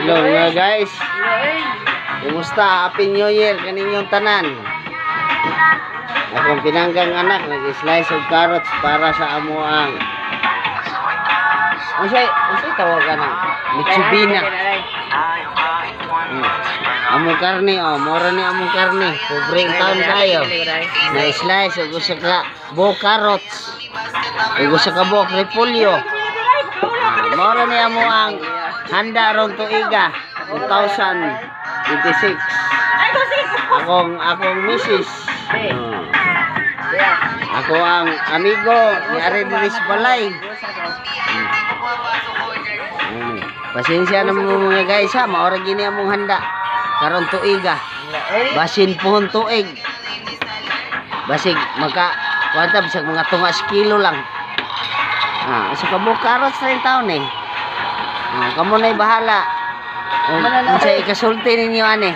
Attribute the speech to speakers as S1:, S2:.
S1: Hello mga guys. Kumusta? Happy New Year kaninyong tanan. Akong pinanggang anak nag-slice of carrots para sa amuang. Unsay tawagan ng Mitsubina. Among karne mura ni among karne. Pobre ang taon kayo. Na-slice ug usa ka buok carrots. Ug usa ka buok repolyo. Mura ni amuang handa ron tuiga 2026. Akong misis. Ako ang amigo ni Aredris Balay. Pasensya na mo mga guys ha, maura gini among handa karon tuiga. Basin pohon tuig. Basig maka kuantab sa mga tungas kilo lang. Sa kabuk carrots rin taon eh. Kamo na'y bahala. Kung sa ikasulti ninyo ane.